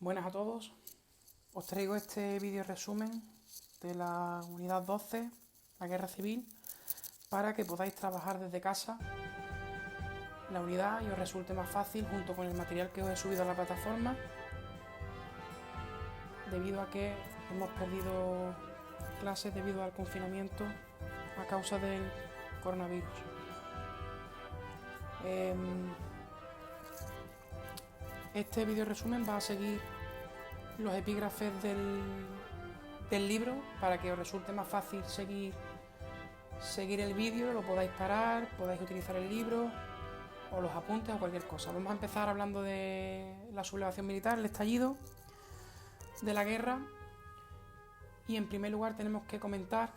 Buenas a todos, os traigo este vídeo resumen de la unidad 12, la guerra civil, para que podáis trabajar desde casa la unidad y os resulte más fácil junto con el material que os he subido a la plataforma, debido a que hemos perdido clases debido al confinamiento a causa del coronavirus. Este vídeo resumen va a seguir los epígrafes del libro para que os resulte más fácil seguir el vídeo, lo podáis parar, podáis utilizar el libro o los apuntes o cualquier cosa. Vamos a empezar hablando de la sublevación militar, el estallido de la guerra, y en primer lugar tenemos que comentar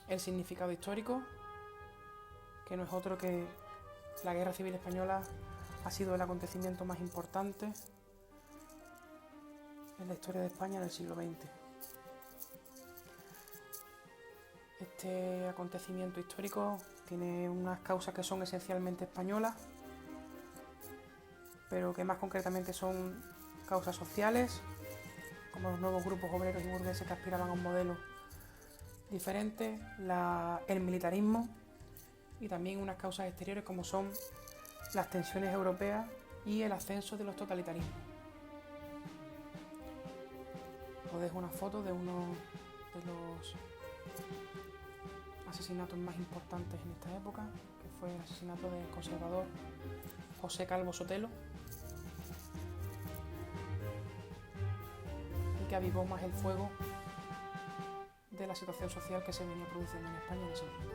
el significado histórico, que no es otro que la Guerra Civil Española ha sido el acontecimiento más importante en la historia de España en el siglo XX. Este acontecimiento histórico tiene unas causas que son esencialmente españolas, pero que más concretamente son causas sociales, como los nuevos grupos obreros y burgueses que aspiraban a un modelo diferente, el militarismo, y también unas causas exteriores como son las tensiones europeas y el ascenso de los totalitarismos. Os dejo una foto de uno de los asesinatos más importantes en esta época, que fue el asesinato del conservador José Calvo Sotelo, y que avivó más el fuego de la situación social que se venía produciendo en España en ese momento.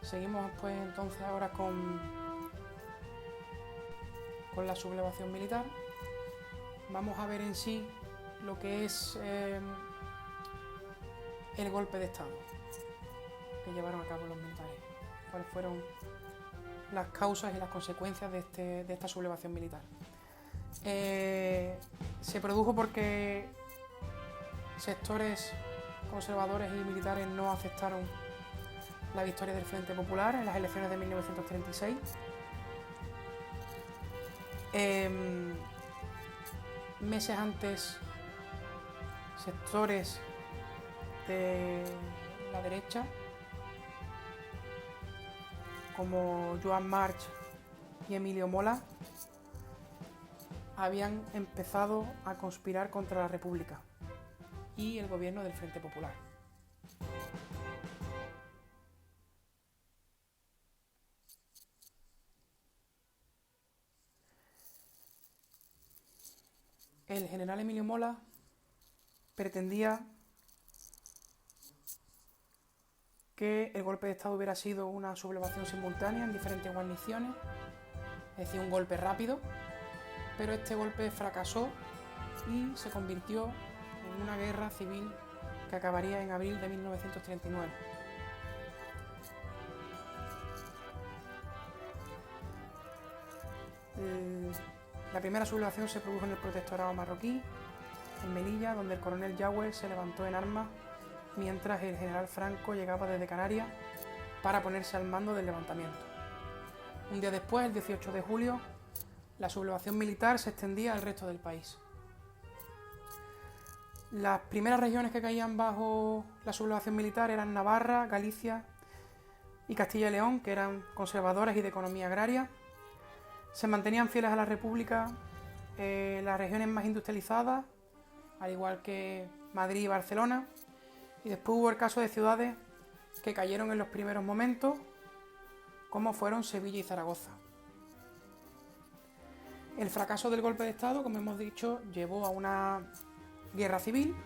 Seguimos pues entonces ahora con la sublevación militar. Vamos a ver en sí lo que es el golpe de Estado que llevaron a cabo los militares, cuáles fueron las causas y las consecuencias de esta sublevación militar. Se produjo porque sectores conservadores y militares no aceptaron la victoria del Frente Popular en las elecciones de 1936. Meses antes, sectores de la derecha, como Joan March y Emilio Mola, habían empezado a conspirar contra la República y el gobierno del Frente Popular. El general Emilio Mola pretendía que el golpe de Estado hubiera sido una sublevación simultánea en diferentes guarniciones, es decir, un golpe rápido, pero este golpe fracasó y se convirtió en una guerra civil que acabaría en abril de 1939. La primera sublevación se produjo en el protectorado marroquí, en Melilla, donde el coronel Yagüe se levantó en armas mientras el general Franco llegaba desde Canarias para ponerse al mando del levantamiento. Un día después, el 18 de julio, la sublevación militar se extendía al resto del país. Las primeras regiones que caían bajo la sublevación militar eran Navarra, Galicia y Castilla y León, que eran conservadoras y de economía agraria. Se mantenían fieles a la República las regiones más industrializadas, al igual que Madrid y Barcelona, y después hubo el caso de ciudades que cayeron en los primeros momentos, como fueron Sevilla y Zaragoza. El fracaso del golpe de Estado, como hemos dicho, llevó a una guerra civil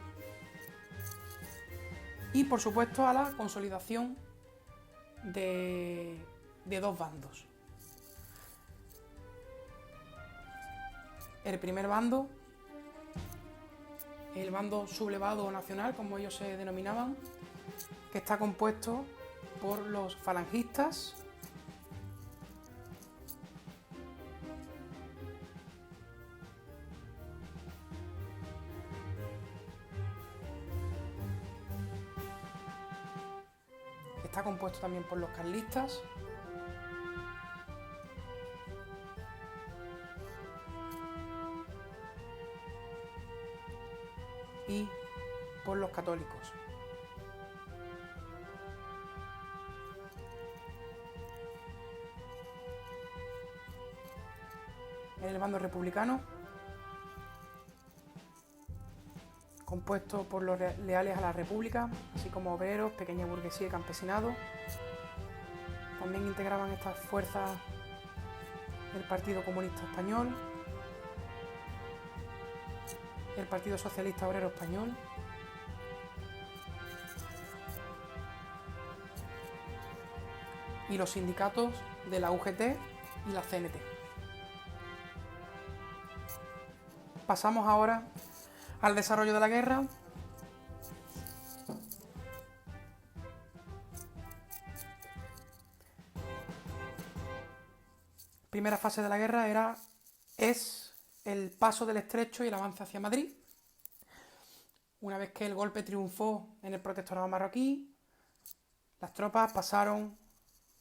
y, por supuesto, a la consolidación de dos bandos. El primer bando, el bando sublevado nacional, como ellos se denominaban, que está compuesto por los falangistas, está compuesto también por los carlistas y por los católicos. En el bando republicano, compuesto por los leales a la República, así como obreros, pequeña burguesía y campesinado. También integraban estas fuerzas el Partido Comunista Español, el Partido Socialista Obrero Español, y los sindicatos de la UGT y la CNT. Pasamos ahora al desarrollo de la guerra. Primera fase de la guerra es el paso del Estrecho y el avance hacia Madrid. Una vez que el golpe triunfó en el protectorado marroquí, las tropas pasaron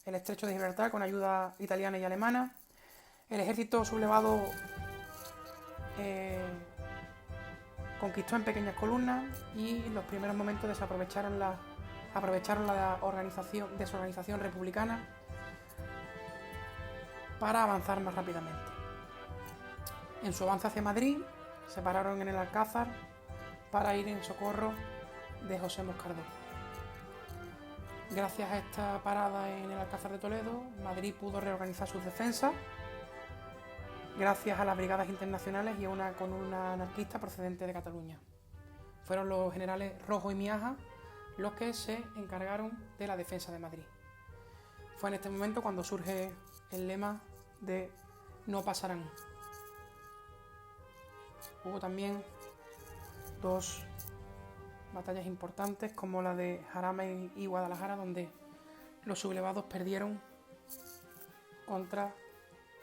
el Estrecho de Gibraltar con ayuda italiana y alemana. El ejército sublevado conquistó en pequeñas columnas y en los primeros momentos aprovecharon la desorganización republicana para avanzar más rápidamente. En su avance hacia Madrid se pararon en el Alcázar para ir en socorro de José Moscardó. Gracias a esta parada en el Alcázar de Toledo, Madrid pudo reorganizar sus defensas gracias a las brigadas internacionales y con una anarquista procedente de Cataluña. Fueron los generales Rojo y Miaja los que se encargaron de la defensa de Madrid. Fue en este momento cuando surge el lema de no pasarán. Hubo también dos batallas importantes como la de Jarama y Guadalajara, donde los sublevados perdieron contra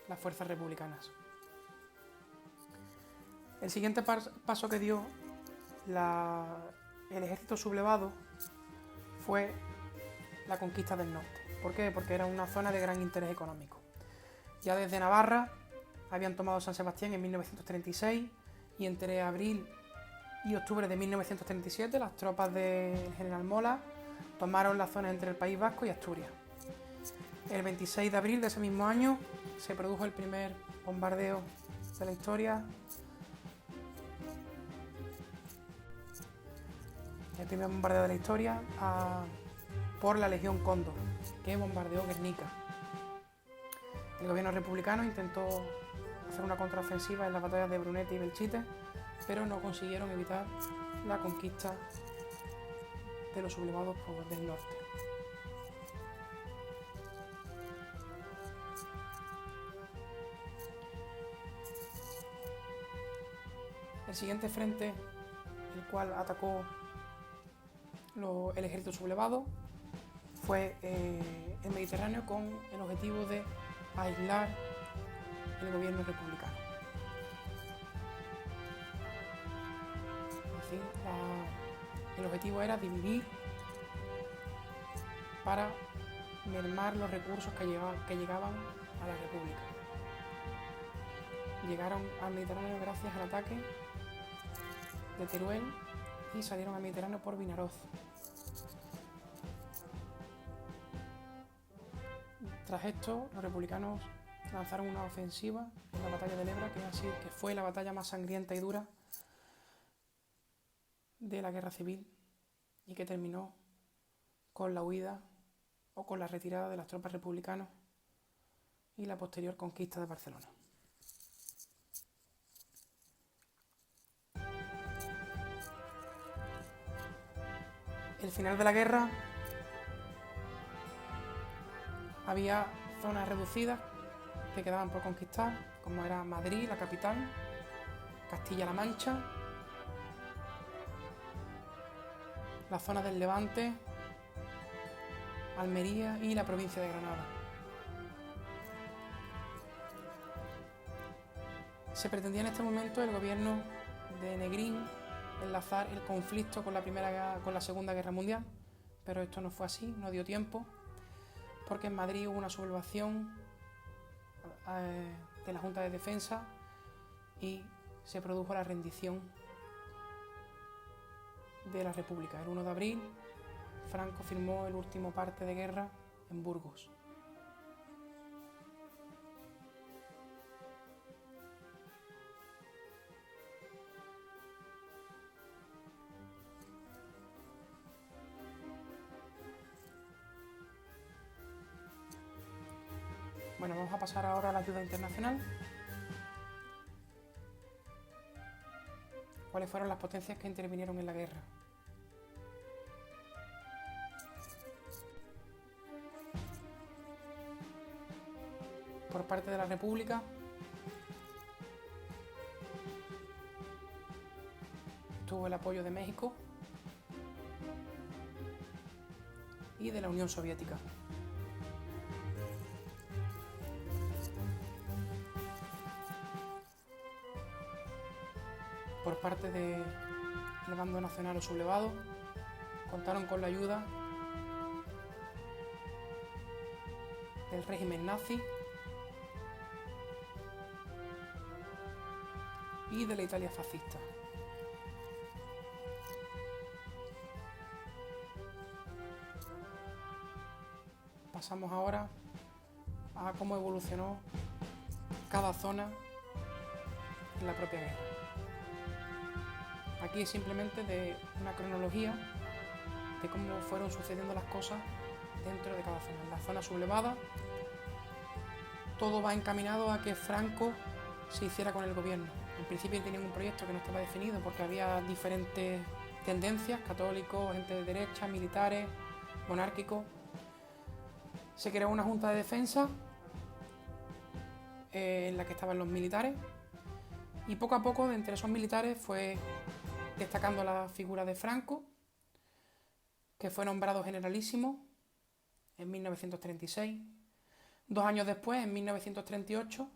las fuerzas republicanas. El siguiente paso que dio el ejército sublevado fue la conquista del norte. ¿Por qué? Porque era una zona de gran interés económico. Ya desde Navarra habían tomado San Sebastián en 1936 y entre abril y octubre de 1937 las tropas del general Mola tomaron las zonas entre el País Vasco y Asturias. El 26 de abril de ese mismo año se produjo el primer bombardeo de la historia, por la Legión Cóndor, que bombardeó Guernica. El gobierno republicano intentó hacer una contraofensiva en las batallas de Brunete y Belchite, pero no consiguieron evitar la conquista de los sublevados del norte. El siguiente frente, el cual atacó el ejército sublevado, fue el Mediterráneo, con el objetivo de aislar el gobierno republicano. Es decir, el objetivo era dividir para mermar los recursos que llegaban a la República. Llegaron al Mediterráneo gracias al ataque de Teruel y salieron al Mediterráneo por Vinaroz. Tras esto, los republicanos lanzaron una ofensiva en la batalla del Ebro, que fue la batalla más sangrienta y dura de la guerra civil y que terminó con la huida o con la retirada de las tropas republicanas y la posterior conquista de Barcelona. El final de la guerra, había zonas reducidas que quedaban por conquistar, como era Madrid, la capital, Castilla-La Mancha, la zona del Levante, Almería y la provincia de Granada. Se pretendía en este momento el gobierno de Negrín enlazar el conflicto con la Segunda Guerra Mundial, pero esto no fue así, no dio tiempo, porque en Madrid hubo una sublevación de la Junta de Defensa y se produjo la rendición de la República. El 1 de abril, Franco firmó el último parte de guerra en Burgos. Bueno, vamos a pasar ahora a la ayuda internacional. ¿Cuáles fueron las potencias que intervinieron en la guerra? Por parte de la República, tuvo el apoyo de México y de la Unión Soviética. Por parte del bando nacional o sublevado, contaron con la ayuda del régimen nazi y de la Italia fascista. Pasamos ahora a cómo evolucionó cada zona en la propia guerra. Aquí es simplemente de una cronología de cómo fueron sucediendo las cosas dentro de cada zona. En la zona sublevada, todo va encaminado a que Franco se hiciera con el gobierno. En principio tenían un proyecto que no estaba definido porque había diferentes tendencias, católicos, gente de derecha, militares, monárquicos. Se creó una junta de defensa en la que estaban los militares y poco a poco de entre esos militares fue destacando la figura de Franco, que fue nombrado generalísimo en 1936. 2 años después, en 1938,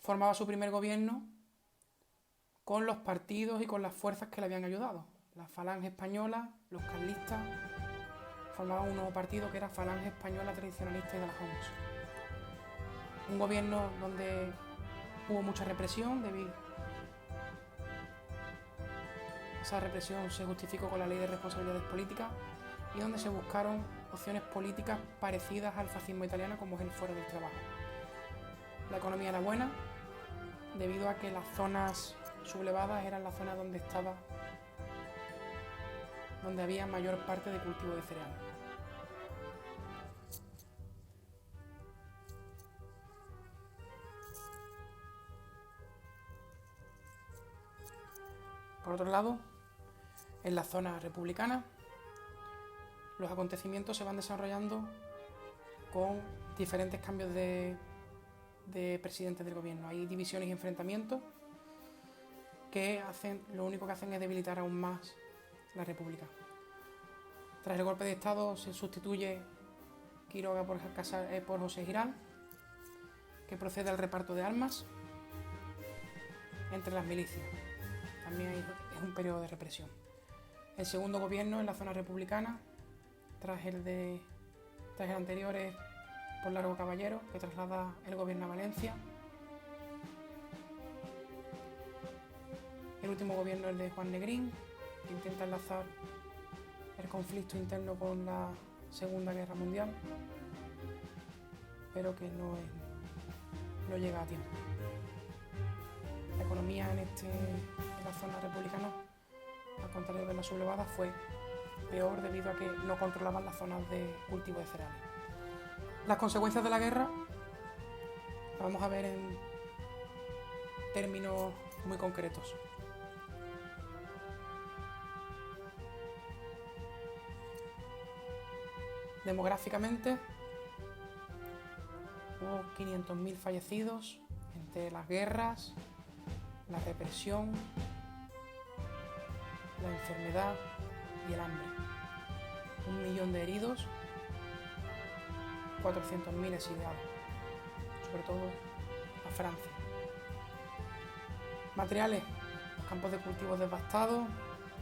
formaba su primer gobierno con los partidos y con las fuerzas que le habían ayudado. La Falange Española, los carlistas, formaban un nuevo partido que era Falange Española Tradicionalista y de la Homs. Un gobierno donde hubo mucha represión Esa represión se justificó con la Ley de Responsabilidades Políticas y donde se buscaron opciones políticas parecidas al fascismo italiano, como es el Foro del Trabajo. La economía era buena debido a que las zonas sublevadas eran las zonas donde había mayor parte de cultivo de cereal. Por otro lado, en la zona republicana, los acontecimientos se van desarrollando con diferentes cambios de presidentes del gobierno. Hay divisiones y enfrentamientos que lo único que hacen es debilitar aún más la república. Tras el golpe de Estado se sustituye Quiroga por José Giral, que procede al reparto de armas entre las milicias. También es un periodo de represión. El segundo gobierno en la zona republicana, tras el anterior, es por Largo Caballero, que traslada el gobierno a Valencia. El último gobierno es el de Juan Negrín, que intenta enlazar el conflicto interno con la Segunda Guerra Mundial, pero que no llega a tiempo. La economía en la zona republicana, al contrario de la sublevada, fue peor debido a que no controlaban las zonas de cultivo de cereales. Las consecuencias de la guerra las vamos a ver en términos muy concretos. Demográficamente, hubo 500.000 fallecidos entre las guerras, la represión, la enfermedad y el hambre. 1 millón de heridos, 400.000 exiliados, sobre todo a Francia. Materiales, los campos de cultivo devastados,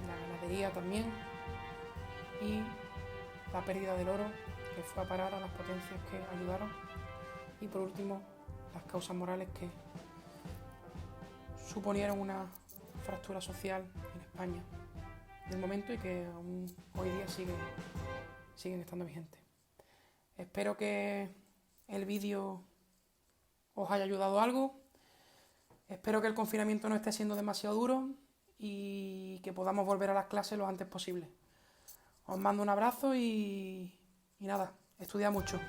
la ganadería también, y la pérdida del oro, que fue a parar a las potencias que ayudaron, y por último las causas morales que suponieron una fractura social en España aquel momento y que aún hoy día siguen estando vigentes. Espero que el vídeo os haya ayudado algo. Espero que el confinamiento no esté siendo demasiado duro y que podamos volver a las clases lo antes posible. Os mando un abrazo y nada, estudiad mucho.